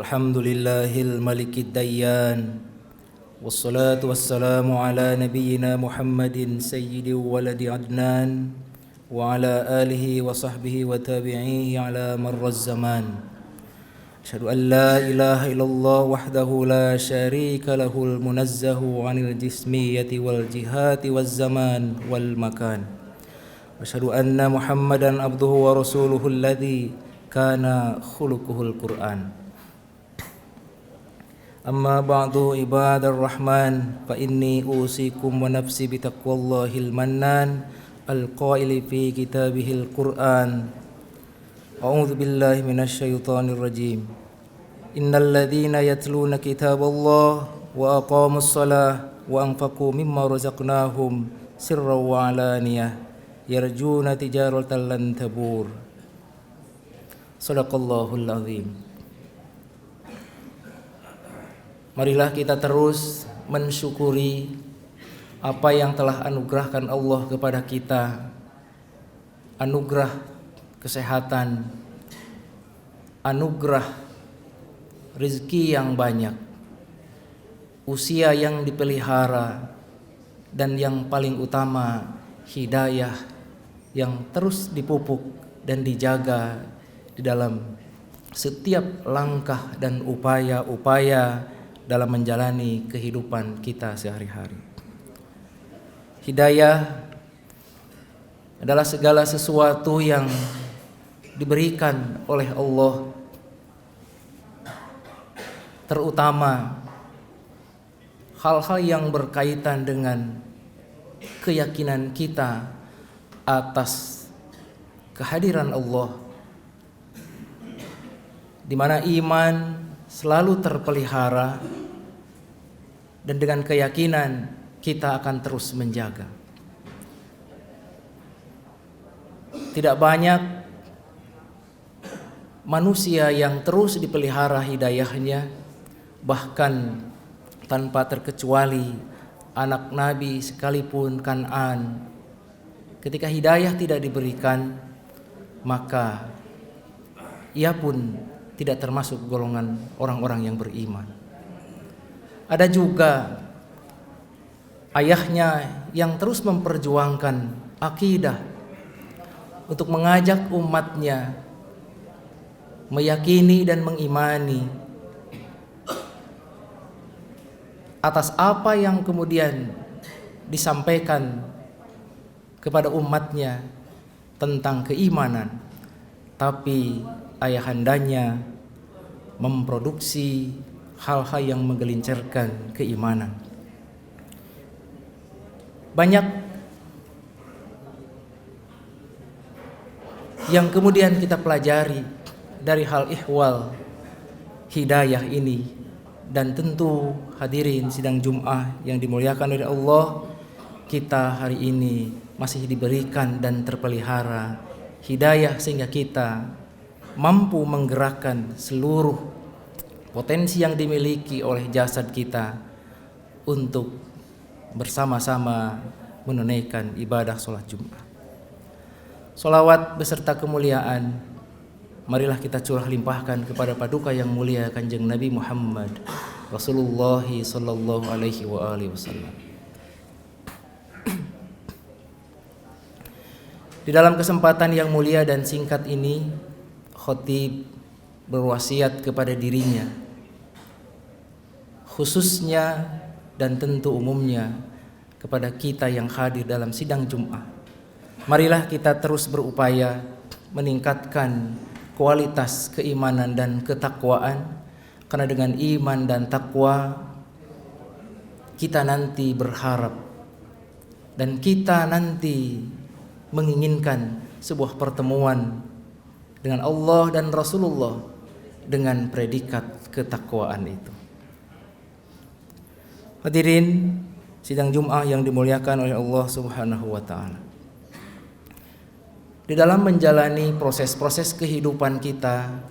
الحمد لله الملك الديان والصلاة والسلام على نبينا محمد سيد ولد عدنان وعلى آله وصحبه وتابعيه على مر الزمان. أشهد أن لا إله إلا الله وحده لا شريك له المنزه عن الجسمية والجهات والزمان والمكان. أشهد أن محمدا عبده ورسوله الذي كان خلقه القرآن. أما بعد عباد الرحمن فإني أوصيكم ونفسي بتقوى الله المنان القائل في كتابه القرآن: أعوذ بالله من الشيطان الرجيم. إن الذين يتلون كتاب الله وأقاموا الصلاة وأنفقوا مما رزقناهم سرا وعلانية يرجون تجارة لن تبور. Sadaqallahul azim. Marilah kita terus mensyukuri apa yang telah anugerahkan Allah kepada kita. Anugerah kesehatan, anugerah rezeki yang banyak, usia yang dipelihara, dan yang paling utama hidayah yang terus dipupuk dan dijaga di dalam setiap langkah dan upaya-upaya dalam menjalani kehidupan kita sehari-hari. Hidayah adalah segala sesuatu yang diberikan oleh Allah, terutama hal-hal yang berkaitan dengan keyakinan kita atas kehadiran Allah, di mana iman selalu terpelihara, dan dengan keyakinan kita akan terus menjaga. Tidak banyak manusia yang terus dipelihara hidayahnya, bahkan tanpa terkecuali anak Nabi sekalipun Kan'an. Ketika hidayah tidak diberikan, maka ia pun tidak termasuk golongan orang-orang yang beriman. Ada juga ayahnya yang terus memperjuangkan akidah untuk mengajak umatnya meyakini dan mengimani atas apa yang kemudian disampaikan kepada umatnya tentang keimanan, tapi ayahandanya memproduksi hal-hal yang menggelincirkan keimanan. Banyak yang kemudian kita pelajari dari hal ihwal hidayah ini, dan tentu hadirin sidang Jum'ah yang dimuliakan oleh Allah, kita hari ini masih diberikan dan terpelihara hidayah sehingga kita mampu menggerakkan seluruh potensi yang dimiliki oleh jasad kita untuk bersama-sama menunaikan ibadah sholat Jumat. Sholawat beserta kemuliaan marilah kita curah limpahkan kepada paduka yang mulia Kanjeng Nabi Muhammad Rasulullah sallallahu alaihi wa alihi wasallam. Di dalam kesempatan yang mulia dan singkat ini, khotib berwasiat kepada dirinya, khususnya dan tentu umumnya kepada kita yang hadir dalam sidang Jum'ah. Marilah kita terus berupaya meningkatkan kualitas keimanan dan ketakwaan, karena dengan iman dan takwa kita nanti berharap dan kita nanti menginginkan sebuah pertemuan dengan Allah dan Rasulullah dengan predikat ketakwaan itu. Hadirin sidang Jum'ah yang dimuliakan oleh Allah Subhanahu wa taala. Di dalam menjalani proses-proses kehidupan kita,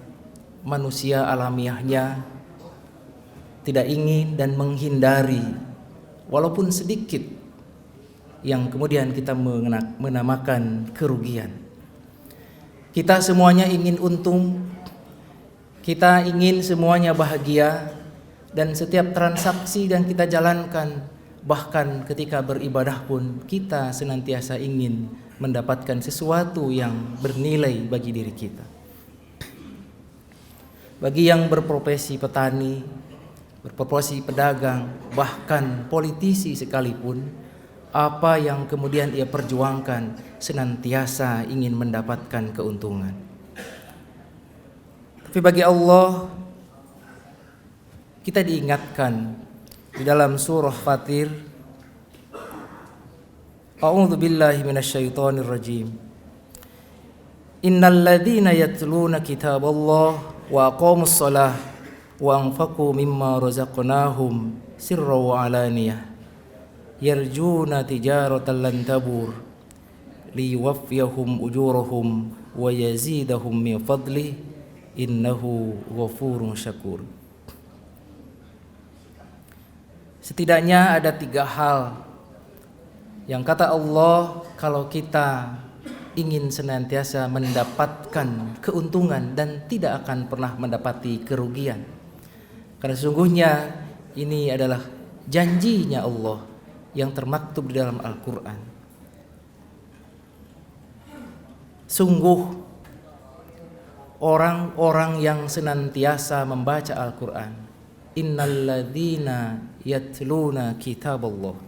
manusia alamiahnya tidak ingin dan menghindari walaupun sedikit yang kemudian kita menamakan kerugian. Kita semuanya ingin untung, Kita ingin semuanya bahagia, dan setiap transaksi yang kita jalankan, bahkan ketika beribadah pun, kita senantiasa ingin mendapatkan sesuatu yang bernilai bagi diri kita. Bagi yang berprofesi petani, berprofesi pedagang, bahkan politisi sekalipun, apa yang kemudian ia perjuangkan senantiasa ingin mendapatkan keuntungan. Tapi bagi Allah, kita diingatkan di dalam surah Fatir, A'udzu billahi minasyaitonir rajim. Innal ladzina yatluna kitaballah wa aqamus shalah wa anfaqu mimma razaqnahum sirran wa alaniyah yarjuna tijaratan lan tabur liyuwaffiyahum ujurahum wa yazidahum min fadlihi innahu ghafurun syakur. Setidaknya ada 3 hal yang kata Allah, kalau kita ingin senantiasa mendapatkan keuntungan dan tidak akan pernah mendapati kerugian. Karena sesungguhnya ini adalah janjinya Allah yang termaktub di dalam Al-Quran. Sungguh orang-orang yang senantiasa membaca Al-Quran, innalladzina yatluna kitaballah,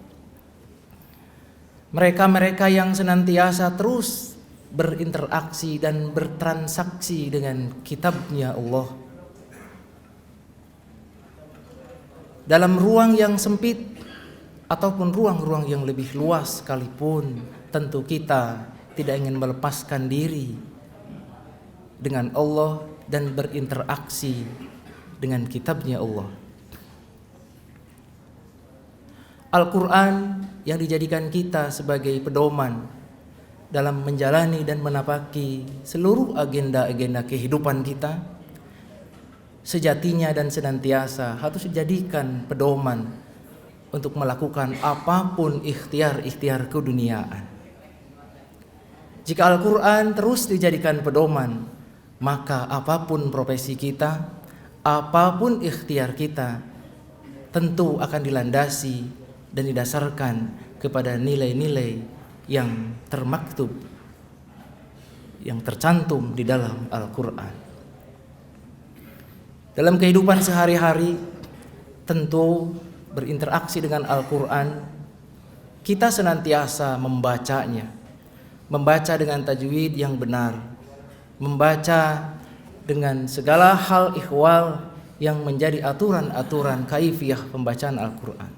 mereka-mereka yang senantiasa terus berinteraksi dan bertransaksi dengan kitabnya Allah, dalam ruang yang sempit ataupun ruang-ruang yang lebih luas sekalipun, tentu kita tidak ingin melepaskan diri dengan Allah dan berinteraksi dengan kitabnya Allah. Al-Quran yang dijadikan kita sebagai pedoman dalam menjalani dan menapaki seluruh agenda-agenda kehidupan kita, sejatinya dan senantiasa harus dijadikan pedoman untuk melakukan apapun ikhtiar-ikhtiar keduniaan. Jika Al-Quran terus dijadikan pedoman, maka apapun profesi kita, apapun ikhtiar kita, tentu akan dilandasi dan didasarkan kepada nilai-nilai yang termaktub, yang tercantum di dalam Al-Quran. Dalam kehidupan sehari-hari, tentu berinteraksi dengan Al-Quran, kita senantiasa membacanya, membaca dengan tajwid yang benar, membaca dengan segala hal ihwal yang menjadi aturan-aturan kaifiyah pembacaan Al-Quran.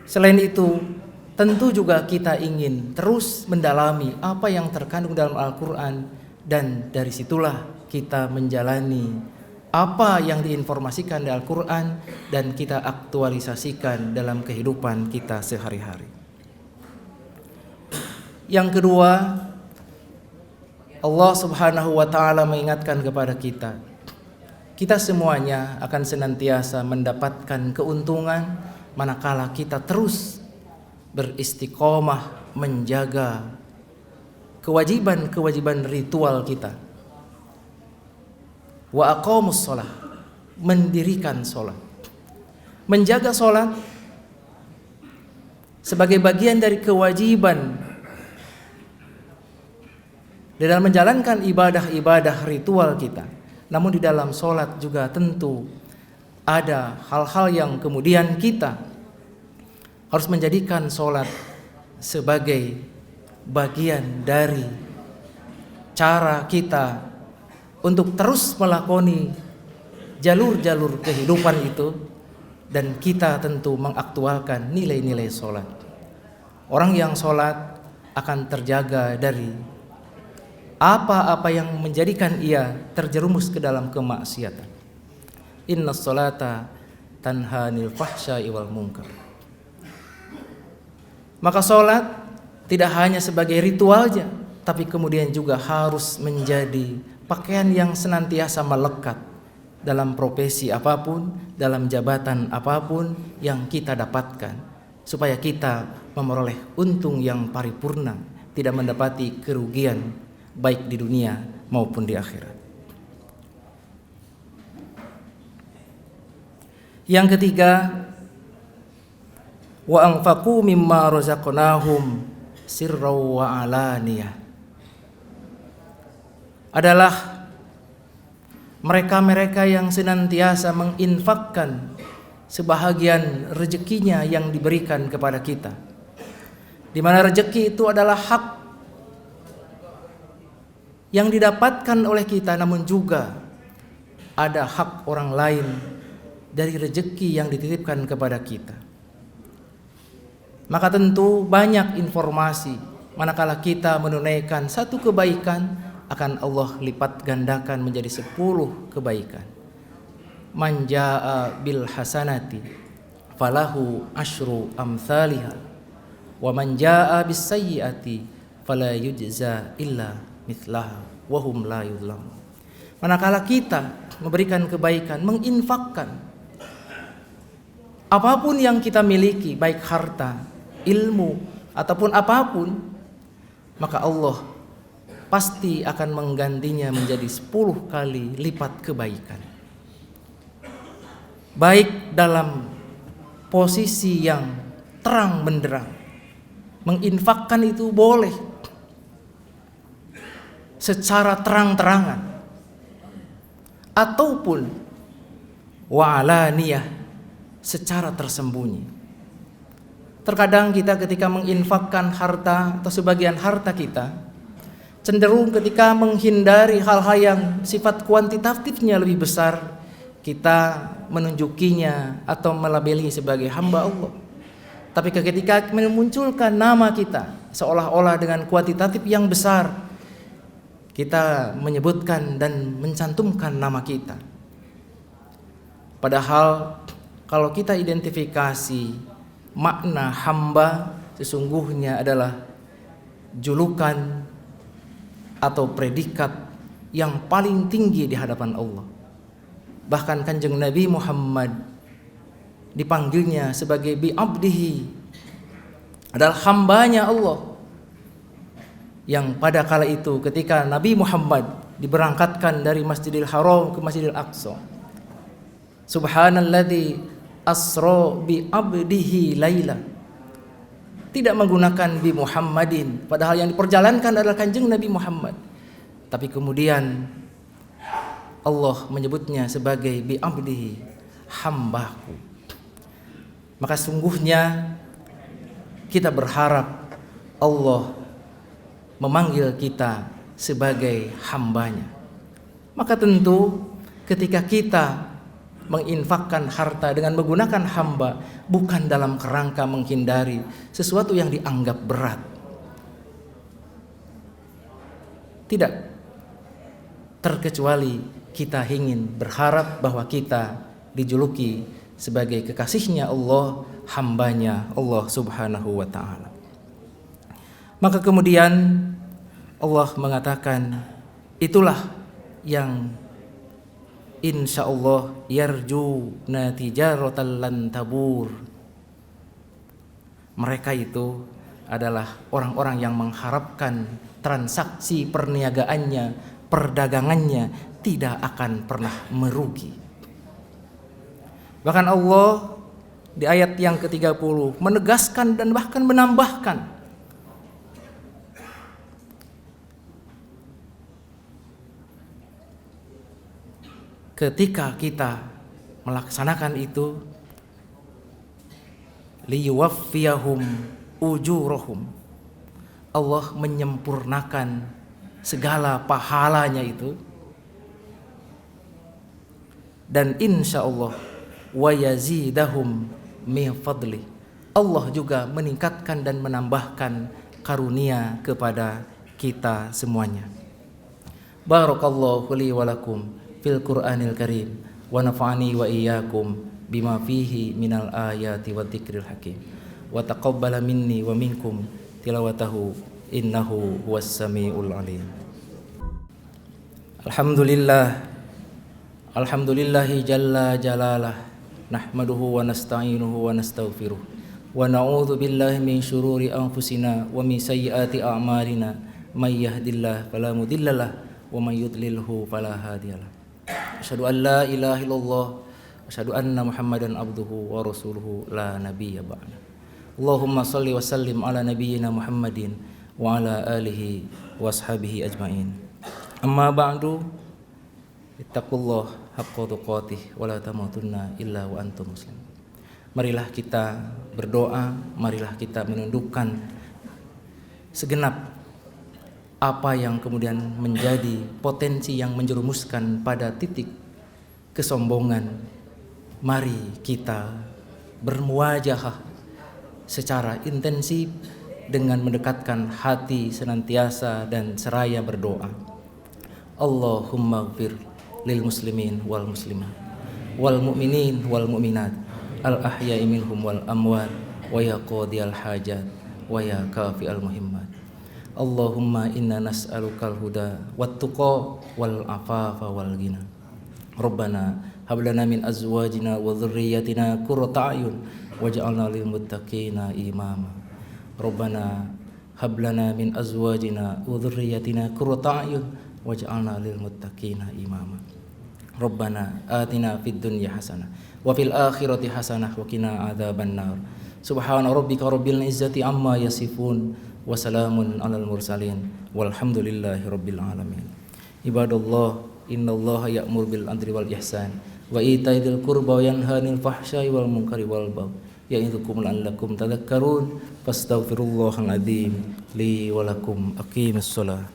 Selain itu, tentu juga kita ingin terus mendalami apa yang terkandung dalam Al-Quran, dan dari situlah kita menjalani apa yang diinformasikan di Al-Quran dan kita aktualisasikan dalam kehidupan kita sehari-hari. Yang kedua, Allah Subhanahu wa ta'ala mengingatkan kepada kita semuanya akan senantiasa mendapatkan keuntungan manakala kita terus beristiqomah menjaga kewajiban-kewajiban ritual kita. Wa aqamus shalah, mendirikan salat. Menjaga salat sebagai bagian dari kewajiban dalam menjalankan ibadah-ibadah ritual kita. Namun di dalam salat juga tentu ada hal-hal yang kemudian kita harus menjadikan salat sebagai bagian dari cara kita untuk terus melakoni jalur-jalur kehidupan itu, dan kita tentu mengaktualkan nilai-nilai salat. Orang yang salat akan terjaga dari apa-apa yang menjadikan ia terjerumus ke dalam kemaksiatan. Innas salata tanha 'anil fahsya'i wal munkar. Maka salat tidak hanya sebagai ritual saja, tapi kemudian juga harus menjadi pakaian yang senantiasa melekat dalam profesi apapun, dalam jabatan apapun yang kita dapatkan, supaya kita memperoleh untung yang paripurna, tidak mendapati kerugian baik di dunia maupun di akhirat. Yang ketiga, wa anfaqu mimma razaqnahum sirran wa alaniyah, adalah mereka-mereka yang senantiasa menginfakkan sebahagian rezekinya yang diberikan kepada kita, di mana rezeki itu adalah hak yang didapatkan oleh kita, namun juga ada hak orang lain dari rezeki yang dititipkan kepada kita. Maka tentu banyak informasi manakala kita menunaikan satu kebaikan akan Allah lipat gandakan menjadi 10 kebaikan. Man jaa bil hasanati falahu asyru amsalihha wa man jaa bis sayyiati fala yujza illa mithlaha wa hum la yuzlamun. Manakala kita memberikan kebaikan, menginfakkan apapun yang kita miliki, baik harta, ilmu ataupun apapun, maka Allah pasti akan menggantinya menjadi 10 kali lipat kebaikan. Baik dalam posisi yang terang benderang, menginfakkan itu boleh secara terang-terangan, ataupun wa'alaniyah, secara tersembunyi. Terkadang kita ketika menginfakkan harta atau sebagian harta kita, cenderung ketika menghindari hal-hal yang sifat kuantitatifnya lebih besar, kita menunjukinya atau melabeli sebagai hamba Allah. Tapi ketika memunculkan nama kita seolah-olah dengan kuantitatif yang besar, kita menyebutkan dan mencantumkan nama kita. Padahal kalau kita identifikasi makna hamba, sesungguhnya adalah julukan atau predikat yang paling tinggi di hadapan Allah. Bahkan Kanjeng Nabi Muhammad dipanggilnya sebagai bi abdihi, adalah hambanya Allah, yang pada kala itu ketika Nabi Muhammad diberangkatkan dari Masjidil Haram ke Masjidil Aqsa, subhanalladzi asra bi abdihi laila, tidak menggunakan bi Muhammadin, padahal yang diperjalankan adalah Kanjeng Nabi Muhammad, tapi kemudian Allah menyebutnya sebagai bi abdihi, hambaku. Maka sungguhnya kita berharap Allah memanggil kita sebagai hambanya. Maka tentu ketika kita menginfakkan harta dengan menggunakan hamba, bukan dalam kerangka menghindari sesuatu yang dianggap berat. Tidak terkecuali kita ingin berharap bahwa kita dijuluki sebagai kekasihnya Allah, hambanya Allah subhanahu wa ta'ala. Maka kemudian Allah mengatakan, itulah yang insya Allah yarjuna tijaratan lan tabur. Mereka itu adalah orang-orang yang mengharapkan transaksi perniagaannya, perdagangannya tidak akan pernah merugi. Bahkan Allah di ayat yang ke-30 menegaskan dan bahkan menambahkan, ketika kita melaksanakan itu, liyuwaffiyahum ujurahum, Allah menyempurnakan segala pahalanya itu, dan insya Allah wa yazidahum min fadli, Allah juga meningkatkan dan menambahkan karunia kepada kita semuanya. Barakallahu li wa lakum fil Qur'anil Karim wa nafa'ani wa iyyakum bima fihi minal ayati wa dzikril hakim wa taqabbala minni wa minkum tilawatahu innahu huwas samiul alim. Alhamdulillahi jalla jalalah, nahmaduhu wa nasta'inuhu wa nastaghfiruh wa na'udzu billahi min syururi anfusina wa min sayyiati a'malina, may yahdihillahu fala mudhillalah wa may yudlilhu fala hadiyalah. Asyhadu an la ilaha illallah Asyhadu anna Muhammadan abduhu wa rasuluhu la nabiyya ba'da. Allahumma shalli wa sallim ala nabiyyina Muhammadin wa ala alihi wa ashabihi ajmain. Amma ba'du, ittaqullah haqqa tuqatih wa la tamutunna illa wa antum muslimun. Marilah kita berdoa, marilah kita menundukkan segenap apa yang kemudian menjadi potensi yang menjerumuskan pada titik kesombongan. Mari kita bermuwajahah secara intensif dengan mendekatkan hati senantiasa dan seraya berdoa. Allahumma ighfir lil muslimin wal muslimat wal mu'minin wal mu'minat al ahya'i minhum wal amwat wa ya qadiyal hajat wa ya kafi'al muhimmat. Allahumma inna nas'alukal huda wat tuqa wal afafa wal ghina. Rabbana hab lana min azwajina wa dhurriyyatina qurrata a'yun waj'alna lil muttaqina imama. Rabbana hab lana min azwajina wa dhurriyyatina qurrata a'yun waj'alna lil muttaqina imama. Rabbana atina fid dunya hasanah wa fil akhirati hasanah wa qina adzabannar. Subhana rabbika rabbil izzati amma yasifun wa salamun alal mursalin walhamdulillahi rabbil alamin. Ibadallah, innallaha ya'muru bil adli wal ihsan wa ita'i dzil qurba wa yanha 'anil fahsya'i wal munkari wal baghi ya'idzukum la'allakum tadhakkarun fastaghfirullahal adzim li wa lakum. Aqimissalah.